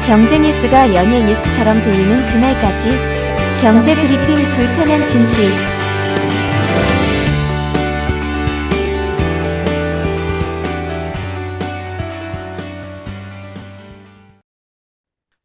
경제 뉴스가 연예 뉴스처럼 들리는 그날까지 경제 브리핑 불편한 진실.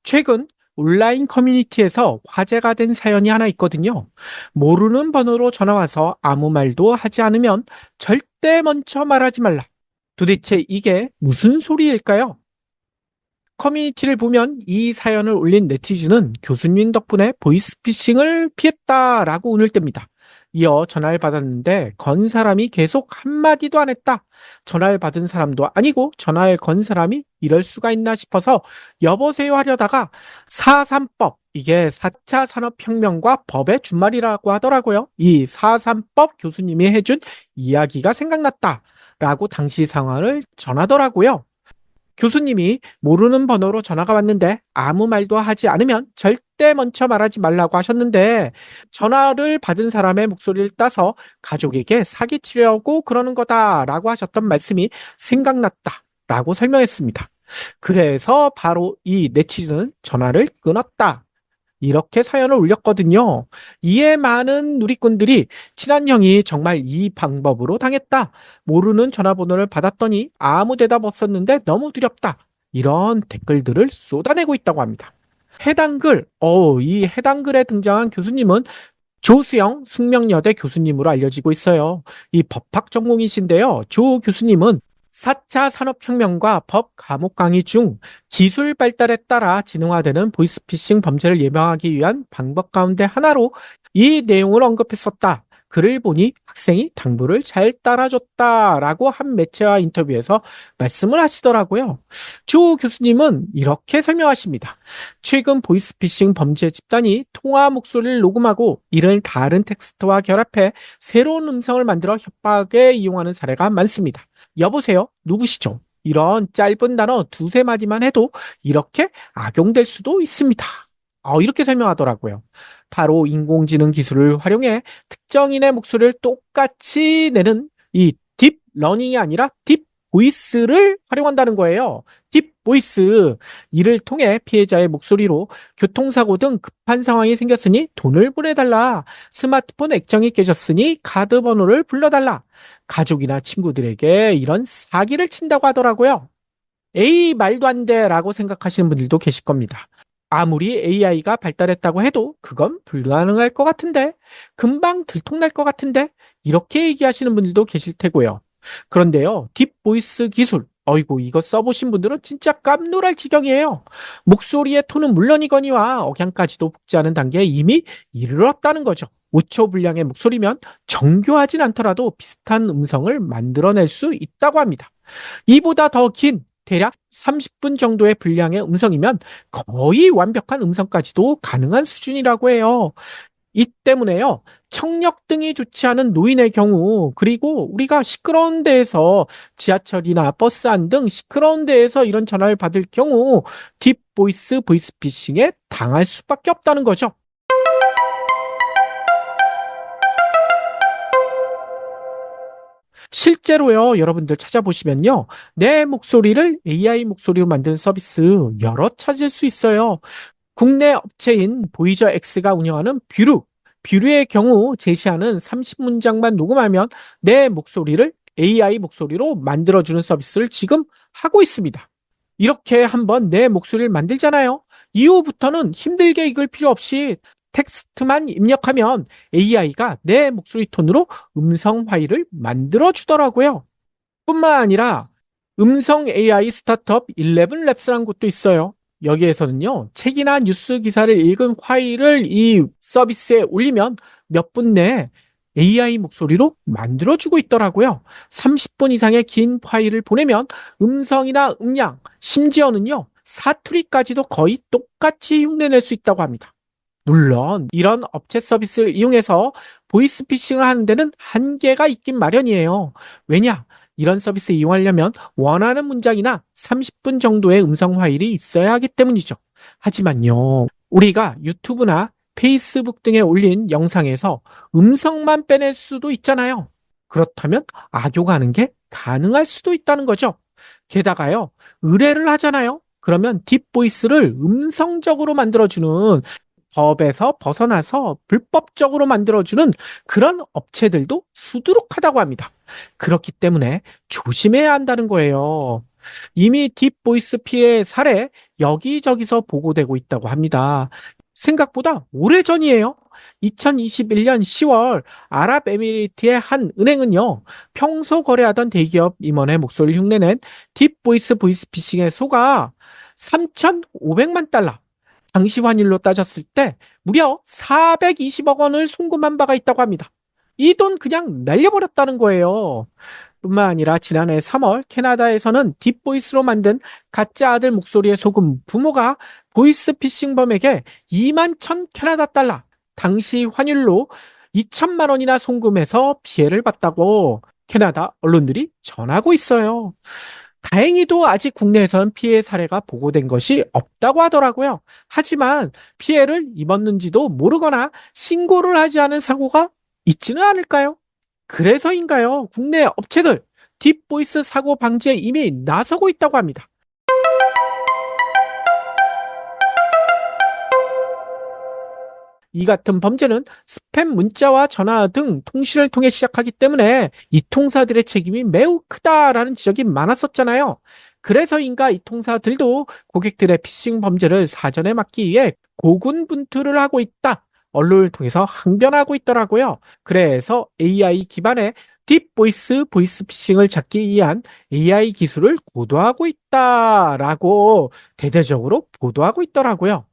최근 온라인 커뮤니티에서 화제가 된 사연이 하나 있거든요. 모르는 번호로 전화와서 아무 말도 하지 않으면 절대 먼저 말하지 말라. 도대체 이게 무슨 소리일까요? 커뮤니티를 보면 이 사연을 올린 네티즌은 교수님 덕분에 보이스피싱을 피했다라고 운을 뗍니다. 이어 전화를 받았는데 건 사람이 계속 한마디도 안 했다. 전화를 받은 사람도 아니고 전화를 건 사람이 이럴 수가 있나 싶어서 여보세요 하려다가 4.3법, 이게 4차 산업혁명과 법의 준말이라고 하더라고요. 이 4.3법 교수님이 해준 이야기가 생각났다라고 당시 상황을 전하더라고요. 교수님이 모르는 번호로 전화가 왔는데 아무 말도 하지 않으면 절대 먼저 말하지 말라고 하셨는데, 전화를 받은 사람의 목소리를 따서 가족에게 사기치려고 그러는 거다라고 하셨던 말씀이 생각났다라고 설명했습니다. 그래서 바로 이 네티즌은 전화를 끊었다, 이렇게 사연을 올렸거든요. 이에 많은 누리꾼들이 친한 형이 정말 이 방법으로 당했다. 모르는 전화번호를 받았더니 아무 대답 없었는데 너무 두렵다. 이런 댓글들을 쏟아내고 있다고 합니다. 해당 글, 이 해당 글에 등장한 교수님은 조수영 숙명여대 교수님으로 알려지고 있어요. 이 법학 전공이신데요. 조 교수님은 4차 산업혁명과 법 과목 강의 중 기술 발달에 따라 진흥화되는 보이스피싱 범죄를 예방하기 위한 방법 가운데 하나로 이 내용을 언급했었다. 글을 보니 학생이 당부를 잘 따라줬다라고 한 매체와 인터뷰에서 말씀을 하시더라고요. 조 교수님은 이렇게 설명하십니다. 최근 보이스피싱 범죄 집단이 통화 목소리를 녹음하고 이를 다른 텍스트와 결합해 새로운 음성을 만들어 협박에 이용하는 사례가 많습니다. 여보세요? 누구시죠? 이런 짧은 단어 두세 마디만 해도 이렇게 악용될 수도 있습니다. 이렇게 설명하더라고요. 바로 인공지능 기술을 활용해 특정인의 목소리를 똑같이 내는 이 딥러닝이 아니라 딥 보이스를 활용한다는 거예요. 딥 보이스. 이를 통해 피해자의 목소리로 교통사고 등 급한 상황이 생겼으니 돈을 보내달라. 스마트폰 액정이 깨졌으니 카드 번호를 불러달라. 가족이나 친구들에게 이런 사기를 친다고 하더라고요. 에이, 말도 안 돼 라고 생각하시는 분들도 계실 겁니다. 아무리 AI가 발달했다고 해도 그건 불가능할 것 같은데, 금방 들통날 것 같은데, 이렇게 얘기하시는 분들도 계실 테고요. 그런데요, 딥보이스 기술, 어이구, 이거 써보신 분들은 진짜 깜놀할 지경이에요. 목소리의 톤은 물론이거니와 억양까지도 복제하는 단계에 이미 이르렀다는 거죠. 5초 분량의 목소리면 정교하진 않더라도 비슷한 음성을 만들어낼 수 있다고 합니다. 이보다 더 긴 대략 30분 정도의 분량의 음성이면 거의 완벽한 음성까지도 가능한 수준이라고 해요. 이 때문에요, 청력 등이 좋지 않은 노인의 경우, 그리고 우리가 시끄러운 데에서 지하철이나 버스 안 등 시끄러운 데에서 이런 전화를 받을 경우 딥보이스 보이스피싱에 당할 수밖에 없다는 거죠. 실제로요, 여러분들 찾아보시면요, 내 목소리를 AI 목소리로 만드는 서비스 여러 찾을 수 있어요. 국내 업체인 보이저X가 운영하는 뷰류의 경우 제시하는 30문장만 녹음하면 내 목소리를 AI 목소리로 만들어주는 서비스를 지금 하고 있습니다. 이렇게 한번 내 목소리를 만들잖아요. 이후부터는 힘들게 읽을 필요 없이 텍스트만 입력하면 AI가 내 목소리 톤으로 음성 파일을 만들어 주더라고요. 뿐만 아니라 음성 AI 스타트업 11랩스라는 곳도 있어요. 여기에서는요, 책이나 뉴스 기사를 읽은 파일을 이 서비스에 올리면 몇 분 내에 AI 목소리로 만들어주고 있더라고요. 30분 이상의 긴 파일을 보내면 음성이나 음량, 심지어는요, 사투리까지도 거의 똑같이 흉내낼 수 있다고 합니다. 물론 이런 업체 서비스를 이용해서 보이스피싱을 하는 데는 한계가 있긴 마련이에요. 왜냐? 이런 서비스 이용하려면 원하는 문장이나 30분 정도의 음성 파일이 있어야 하기 때문이죠. 하지만요, 우리가 유튜브나 페이스북 등에 올린 영상에서 음성만 빼낼 수도 있잖아요. 그렇다면 악용하는 게 가능할 수도 있다는 거죠. 게다가요, 의뢰를 하잖아요. 그러면 딥보이스를 음성적으로 만들어주는, 법에서 벗어나서 불법적으로 만들어주는 그런 업체들도 수두룩하다고 합니다. 그렇기 때문에 조심해야 한다는 거예요. 이미 딥보이스 피해 사례 여기저기서 보고되고 있다고 합니다. 생각보다 오래전이에요. 2021년 10월 아랍에미리트의 한 은행은요, 평소 거래하던 대기업 임원의 목소리를 흉내낸 딥보이스 보이스피싱에 속아 3,500만 달러, 당시 환율로 따졌을 때 무려 420억 원을 송금한 바가 있다고 합니다. 이 돈 그냥 날려버렸다는 거예요. 뿐만 아니라 지난해 3월 캐나다에서는 딥보이스로 만든 가짜 아들 목소리에 속은 부모가 보이스피싱범에게 2만 1천 캐나다 달러, 당시 환율로 2천만 원이나 송금해서 피해를 봤다고 캐나다 언론들이 전하고 있어요. 다행히도 아직 국내에선 피해 사례가 보고된 것이 없다고 하더라고요. 하지만 피해를 입었는지도 모르거나 신고를 하지 않은 사고가 있지는 않을까요? 그래서인가요? 국내 업체들 딥보이스 사고 방지에 이미 나서고 있다고 합니다. 이 같은 범죄는 스팸 문자와 전화 등 통신을 통해 시작하기 때문에 이 통사들의 책임이 매우 크다라는 지적이 많았었잖아요. 그래서인가 이 통사들도 고객들의 피싱 범죄를 사전에 막기 위해 고군분투를 하고 있다, 언론을 통해서 항변하고 있더라고요. 그래서 AI 기반의 딥보이스 보이스피싱을 잡기 위한 AI 기술을 고도하고 있다라고 대대적으로 보도하고 있더라고요.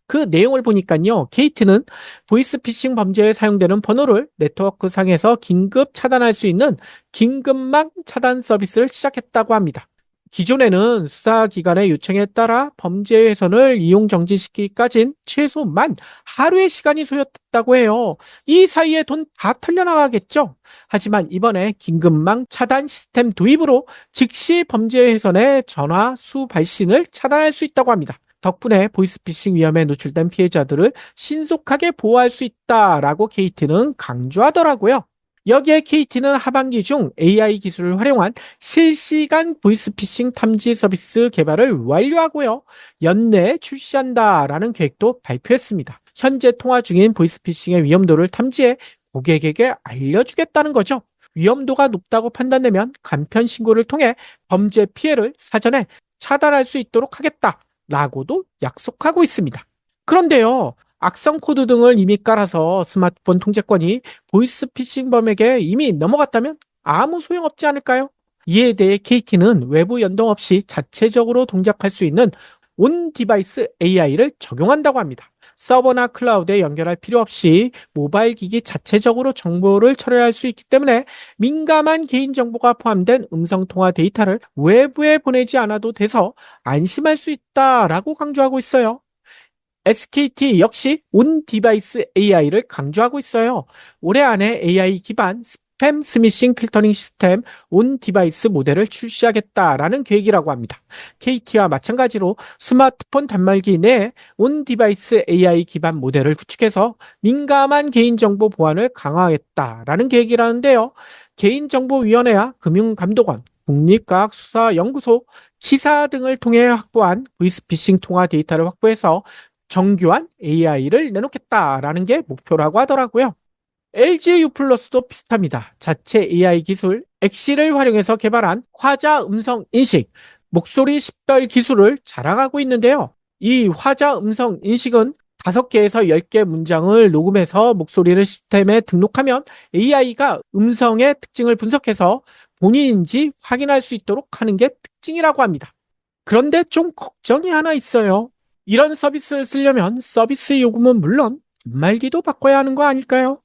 그 내용을 보니까요, 케이트는 보이스피싱 범죄에 사용되는 번호를 네트워크 상에서 긴급 차단할 수 있는 긴급망 차단 서비스를 시작했다고 합니다. 기존에는 수사기관의 요청에 따라 범죄 훼손을 이용 정지시키기까진 최소만 하루의 시간이 소요됐다고 해요. 이 사이에 돈 다 털려나가겠죠? 하지만 이번에 긴급망 차단 시스템 도입으로 즉시 범죄 훼손의 전화 수 발신을 차단할 수 있다고 합니다. 덕분에 보이스피싱 위험에 노출된 피해자들을 신속하게 보호할 수 있다라고 KT는 강조하더라고요. 여기에 KT는 하반기 중 AI 기술을 활용한 실시간 보이스피싱 탐지 서비스 개발을 완료하고요, 연내에 출시한다라는 계획도 발표했습니다. 현재 통화 중인 보이스피싱의 위험도를 탐지해 고객에게 알려주겠다는 거죠. 위험도가 높다고 판단되면 간편 신고를 통해 범죄 피해를 사전에 차단할 수 있도록 하겠다라고도 약속하고 있습니다. 그런데요, 악성 코드 등을 이미 깔아서 스마트폰 통제권이 보이스피싱범에게 이미 넘어갔다면 아무 소용없지 않을까요? 이에 대해 KT는 외부 연동 없이 자체적으로 동작할 수 있는 온 디바이스 AI를 적용한다고 합니다. 서버나 클라우드에 연결할 필요 없이 모바일 기기 자체적으로 정보를 처리할 수 있기 때문에 민감한 개인정보가 포함된 음성통화 데이터를 외부에 보내지 않아도 돼서 안심할 수 있다라고 강조하고 있어요. SKT 역시 온 디바이스 AI를 강조하고 있어요. 올해 안에 AI 기반 스팸 스미싱 필터링 시스템 온 디바이스 모델을 출시하겠다라는 계획이라고 합니다. KT와 마찬가지로 스마트폰 단말기 내에 온 디바이스 AI 기반 모델을 구축해서 민감한 개인정보 보안을 강화하겠다라는 계획이라는데요. 개인정보위원회와 금융감독원, 국립과학수사연구소, 키사 등을 통해 확보한 보이스피싱 통화 데이터를 확보해서 정교한 AI를 내놓겠다라는 게 목표라고 하더라고요. LG U+도 비슷합니다. 자체 AI 기술 엑시를 활용해서 개발한 화자 음성 인식, 목소리 식별 기술을 자랑하고 있는데요. 이 화자 음성 인식은 5개에서 10개 문장을 녹음해서 목소리를 시스템에 등록하면 AI가 음성의 특징을 분석해서 본인인지 확인할 수 있도록 하는 게 특징이라고 합니다. 그런데 좀 걱정이 하나 있어요. 이런 서비스를 쓰려면 서비스 요금은 물론 단말기도 바꿔야 하는 거 아닐까요?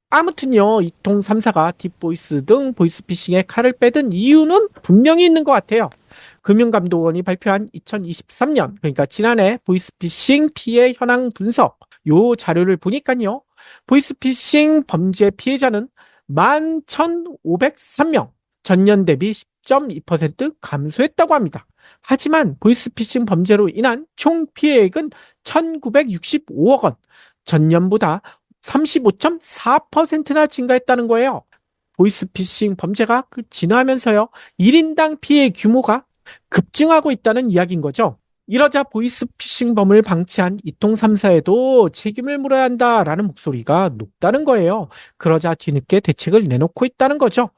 아무튼요, 이통 3사가 딥보이스 등 보이스피싱에 칼을 빼든 이유는 분명히 있는 것 같아요. 금융감독원이 발표한 2023년, 그러니까 지난해 보이스피싱 피해 현황 분석, 요 자료를 보니까요, 보이스피싱 범죄 피해자는 11,503명, 전년 대비 10.2% 감소했다고 합니다. 하지만 보이스피싱 범죄로 인한 총 피해액은 1,965억 원, 전년보다 35.4%나 증가했다는 거예요. 보이스피싱 범죄가 진화하면서요, 1인당 피해 규모가 급증하고 있다는 이야기인 거죠. 이러자 보이스피싱범을 방치한 이통 3사에도 책임을 물어야 한다라는 목소리가 높다는 거예요. 그러자 뒤늦게 대책을 내놓고 있다는 거죠.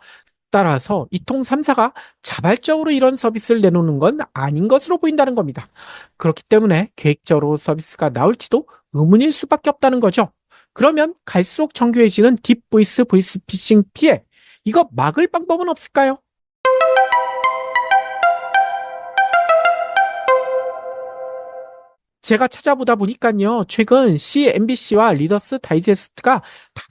따라서 이통 3사가 자발적으로 이런 서비스를 내놓는 건 아닌 것으로 보인다는 겁니다. 그렇기 때문에 계획적으로 서비스가 나올지도 의문일 수밖에 없다는 거죠. 그러면 갈수록 정교해지는 딥보이스 보이스피싱 피해, 이거 막을 방법은 없을까요? 제가 찾아보다 보니까요, 최근 CNBC와 리더스 다이제스트가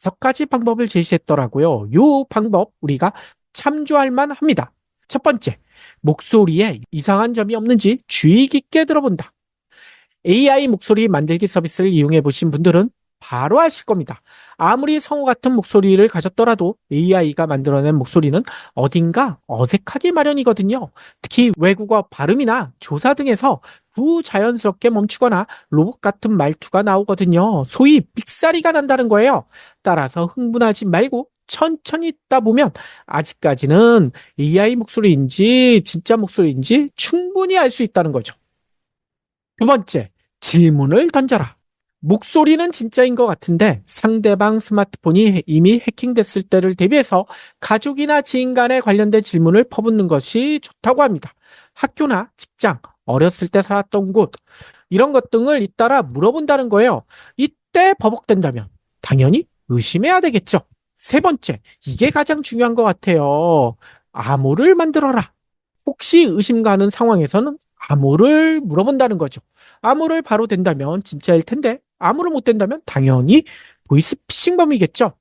5가지 방법을 제시했더라고요. 이 방법 우리가 참조할 만합니다. 첫 번째, 목소리에 이상한 점이 없는지 주의 깊게 들어본다. AI 목소리 만들기 서비스를 이용해 보신 분들은 바로 아실 겁니다. 아무리 성우 같은 목소리를 가졌더라도 AI가 만들어낸 목소리는 어딘가 어색하기 마련이거든요. 특히 외국어 발음이나 조사 등에서 부자연스럽게 멈추거나 로봇 같은 말투가 나오거든요. 소위 삑사리가 난다는 거예요. 따라서 흥분하지 말고 천천히 듣다 보면 아직까지는 AI 목소리인지 진짜 목소리인지 충분히 알 수 있다는 거죠. 두 번째, 질문을 던져라. 목소리는 진짜인 것 같은데 상대방 스마트폰이 이미 해킹됐을 때를 대비해서 가족이나 지인 간에 관련된 질문을 퍼붓는 것이 좋다고 합니다. 학교나 직장, 어렸을 때 살았던 곳, 이런 것 등을 잇따라 물어본다는 거예요. 이때 버벅된다면 당연히 의심해야 되겠죠. 세 번째, 이게 가장 중요한 것 같아요. 암호를 만들어라. 혹시 의심 가는 상황에서는 암호를 물어본다는 거죠. 암호를 바로 된다면 진짜일 텐데 암호를 못 된다면 당연히 보이스피싱범이겠죠.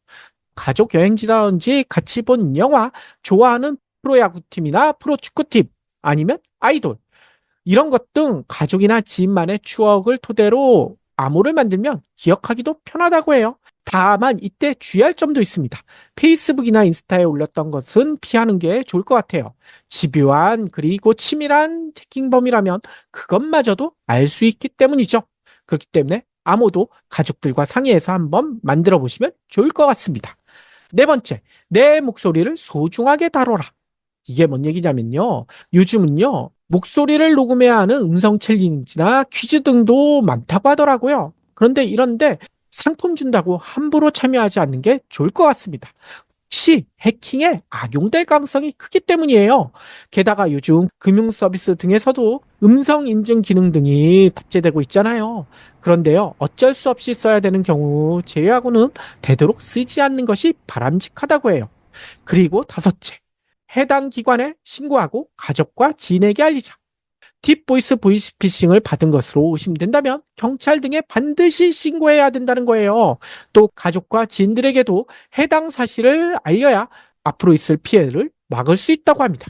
가족 여행지라든지 같이 본 영화, 좋아하는 프로야구팀이나 프로축구팀, 아니면 아이돌, 이런 것 등 가족이나 지인만의 추억을 토대로 암호를 만들면 기억하기도 편하다고 해요. 다만 이때 주의할 점도 있습니다. 페이스북이나 인스타에 올렸던 것은 피하는 게 좋을 것 같아요. 집요한 그리고 치밀한 해킹범이라면 그것마저도 알 수 있기 때문이죠. 그렇기 때문에 암호도 가족들과 상의해서 한번 만들어 보시면 좋을 것 같습니다. 네 번째, 내 목소리를 소중하게 다뤄라. 이게 뭔 얘기냐면요, 요즘은요 목소리를 녹음해야 하는 음성 챌린지나 퀴즈 등도 많다고 하더라고요. 그런데 이런데 상품 준다고 함부로 참여하지 않는 게 좋을 것 같습니다. 혹시 해킹에 악용될 가능성이 크기 때문이에요. 게다가 요즘 금융 서비스 등에서도 음성 인증 기능 등이 탑재되고 있잖아요. 그런데요, 어쩔 수 없이 써야 되는 경우 제외하고는 되도록 쓰지 않는 것이 바람직하다고 해요. 그리고 다섯째, 해당 기관에 신고하고 가족과 지인에게 알리자. 딥보이스 보이스피싱을 받은 것으로 의심된다면 경찰 등에 반드시 신고해야 된다는 거예요. 또 가족과 지인들에게도 해당 사실을 알려야 앞으로 있을 피해를 막을 수 있다고 합니다.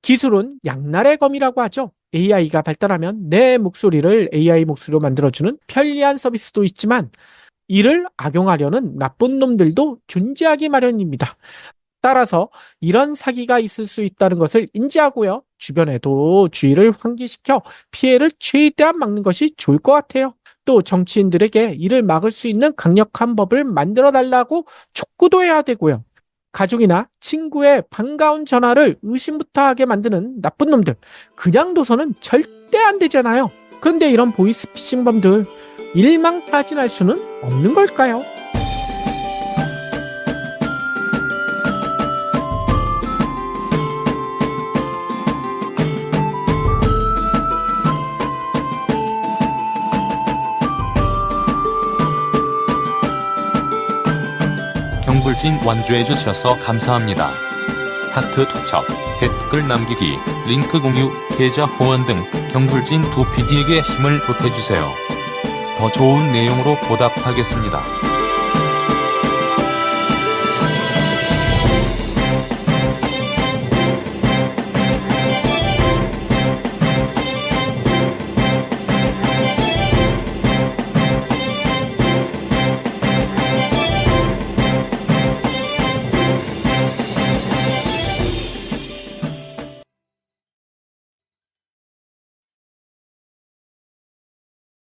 기술은 양날의 검이라고 하죠. AI가 발달하면 내 목소리를 AI 목소리로 만들어주는 편리한 서비스도 있지만 이를 악용하려는 나쁜 놈들도 존재하기 마련입니다. 따라서 이런 사기가 있을 수 있다는 것을 인지하고요, 주변에도 주의를 환기시켜 피해를 최대한 막는 것이 좋을 것 같아요. 또 정치인들에게 이를 막을 수 있는 강력한 법을 만들어 달라고 촉구도 해야 되고요. 가족이나 친구의 반가운 전화를 의심부터 하게 만드는 나쁜 놈들, 그냥 둬서는 절대 안 되잖아요. 그런데 이런 보이스피싱범들 일망타진할 수는 없는 걸까요? 경불진 완주해주셔서 감사합니다. 하트 투척, 댓글 남기기, 링크 공유, 계좌 후원 등 경불진 두 PD에게 힘을 보태주세요. 더 좋은 내용으로 보답하겠습니다.